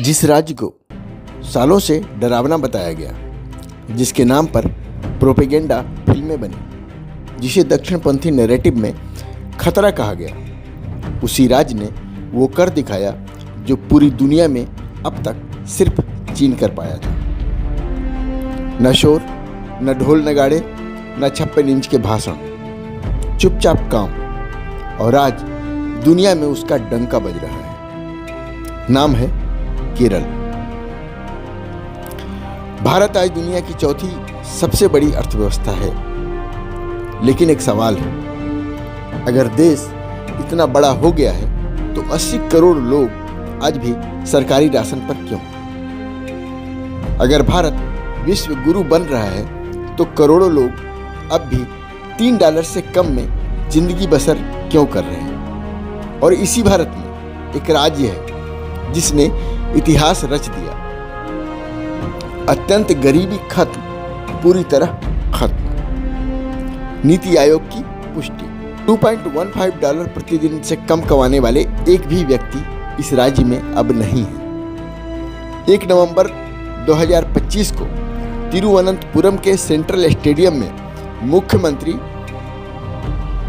जिस राज्य को सालों से डरावना बताया गया, जिसके नाम पर प्रोपेगेंडा फिल्में बनी, जिसे दक्षिणपंथी नैरेटिव में खतरा कहा गया, उसी राज्य ने वो कर दिखाया जो पूरी दुनिया में अब तक सिर्फ चीन कर पाया था। न शोर, न ढोल नगाड़े, न 56 इंच के भाषण, चुपचाप काम, और आज दुनिया में उसका डंका बज रहा है। नाम है केरल। भारत आज दुनिया की चौथी सबसे बड़ी अर्थव्यवस्था है, लेकिन एक सवाल है, अगर देश इतना बड़ा हो गया है तो 80 करोड़ लोग आज भी सरकारी राशन पर क्यों? अगर भारत विश्व गुरु बन रहा है तो करोड़ों लोग अब भी $3 से कम में जिंदगी बसर क्यों कर रहे हैं? और इसी भारत में एक राज्य है जिसने इतिहास रच दिया। अत्यंत गरीबी खत्म, पूरी तरह खत्म। नीति आयोग की पुष्टि, $2.15 प्रतिदिन से कम कमाने वाले एक भी व्यक्ति इस राज्य में अब नहीं है। 1 नवंबर 2025 को तिरुवनंतपुरम के सेंट्रल स्टेडियम में मुख्यमंत्री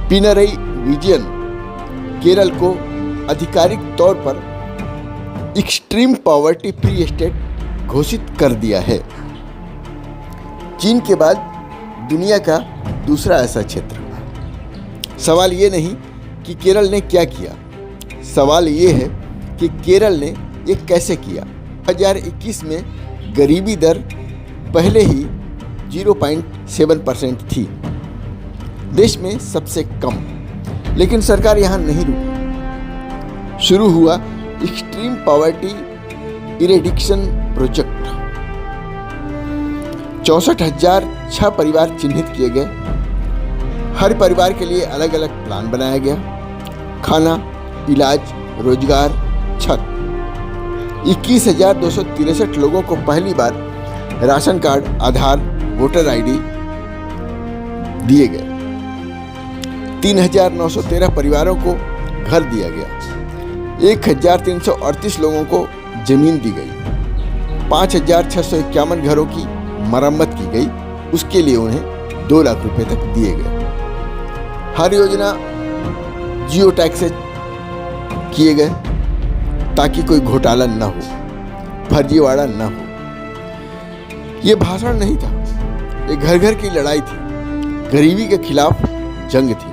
पिनरई विजयन केरल को आधिकारिक तौर पर एक्सट्रीम पॉवर्टी फ्री स्टेट घोषित कर दिया है। चीन के बाद दुनिया का दूसरा ऐसा क्षेत्र। सवाल ये नहीं कि केरल ने क्या किया, सवाल ये है कि केरल ने ये कैसे किया। 2021 में गरीबी दर पहले ही 0.7% थी, देश में सबसे कम, लेकिन सरकार यहाँ नहीं रुकी। शुरू हुआ एक्सट्रीम पॉवर्टी इरेडिक्शन प्रोजेक्ट। 64,006 परिवार चिन्हित किए गए। हर परिवार के लिए अलग अलग प्लान बनाया गया। खाना, इलाज, रोजगार, छत। 21,263 लोगों को पहली बार राशन कार्ड, आधार, वोटर आईडी दिए गए। 3,913 परिवारों को घर दिया गया। 1,338 लोगों को जमीन दी गई। 5,651 घरों की मरम्मत की गई, उसके लिए उन्हें 2 लाख रुपए तक दिए गए। हर योजना जियो टैग से किए गए ताकि कोई घोटाला न हो, फर्जीवाड़ा न हो। ये भाषण नहीं था, ये घर घर की लड़ाई थी, गरीबी के खिलाफ जंग थी।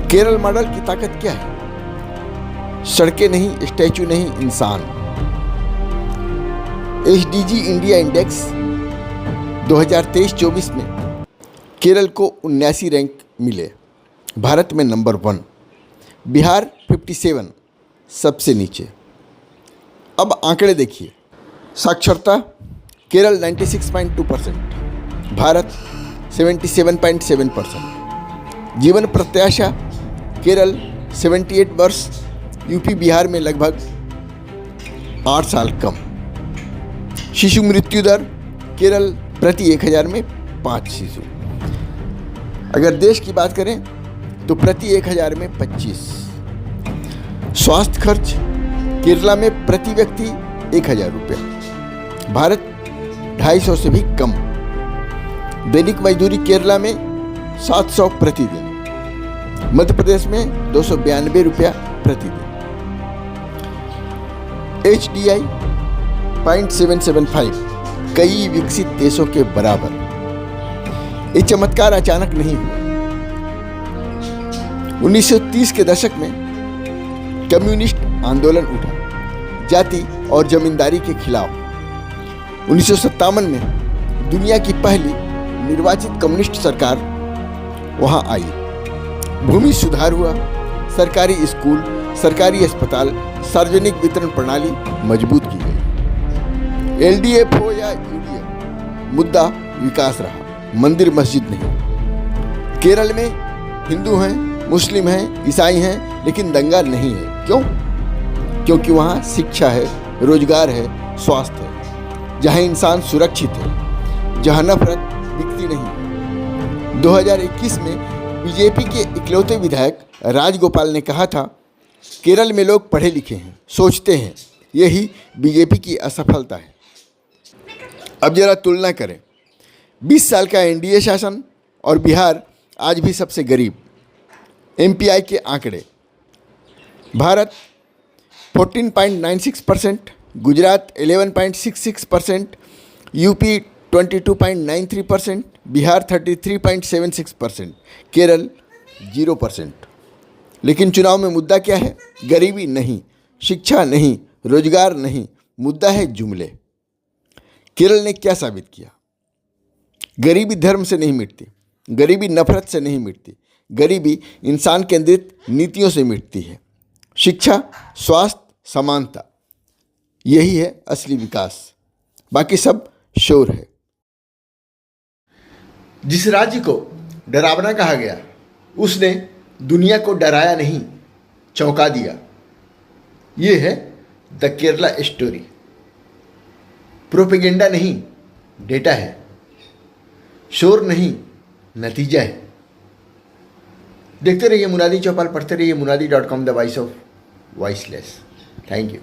केरल मॉडल की ताकत क्या है? सड़कें नहीं, स्टैचू नहीं, इंसान। HDG इंडिया इंडेक्स 2023-24 में केरल को 79 रैंक मिले, भारत में नंबर 1, बिहार 57, सबसे नीचे। अब आंकड़े देखिए। साक्षरता केरल 96.2%, भारत 77.7%। जीवन प्रत्याशा केरल 78 वर्ष, यूपी बिहार में लगभग 8 साल कम। शिशु मृत्यु दर केरल प्रति 1000 में 5 शिशु। अगर देश की बात करें तो प्रति 1000 में 25। स्वास्थ्य खर्च केरला में प्रति व्यक्ति 1000 रुपये, भारत 250 से भी कम। दैनिक मजदूरी केरला में 700 प्रतिदिन, मध्य प्रदेश में 292 रुपया प्रतिदिन। HDI 0.775 कई विकसित देशों के बराबर। ये चमत्कार अचानक नहीं हुआ। 1930 के दशक में कम्युनिस्ट आंदोलन उठा जाति और जमींदारी के खिलाफ। 1957 में दुनिया की पहली निर्वाचित कम्युनिस्ट सरकार वहां आई। भूमि सुधार हुआ, सरकारी स्कूल, सरकारी अस्पताल, सार्वजनिक वितरण प्रणाली मजबूत की गई। LDF हो या UDF, मुद्दा विकास रहा, मंदिर मस्जिद नहीं। केरल में हिंदू हैं, मुस्लिम हैं, ईसाई हैं, लेकिन दंगा नहीं है। क्यों? क्योंकि वहाँ शिक्षा है, रोजगार है, स्वास्थ्य है, जहाँ इंसान सुरक्षित है, जहाँ नफरत बिकती नहीं। 2021 में बीजेपी के इकलौते विधायक राजगोपाल ने कहा था, केरल में लोग पढ़े लिखे हैं, सोचते हैं, यही बीजेपी की असफलता है। अब जरा तुलना करें 20 साल का एनडीए शासन और बिहार आज भी सबसे गरीब। एमपीआई के आंकड़े, भारत 14.96%, गुजरात 11.66%, यूपी 22.93%, बिहार 33.76%, केरल 0%। लेकिन चुनाव में मुद्दा क्या है? गरीबी नहीं, शिक्षा नहीं, रोजगार नहीं, मुद्दा है जुमले। केरल ने क्या साबित किया? गरीबी धर्म से नहीं मिटती, गरीबी नफरत से नहीं मिटती, गरीबी इंसान केंद्रित नीतियों से मिटती है। शिक्षा, स्वास्थ्य, समानता, यही है असली विकास, बाकी सब शोर है। जिस राज्य को डरावना कहा गया उसने दुनिया को डराया नहीं, चौंका दिया। ये है द केरला स्टोरी। प्रोपेगेंडा नहीं, डेटा है। शोर नहीं, नतीजा है। देखते रहिए मुनादी चौपाल, पढ़ते रहिए munadi.com, the voice of voiceless. Thank you.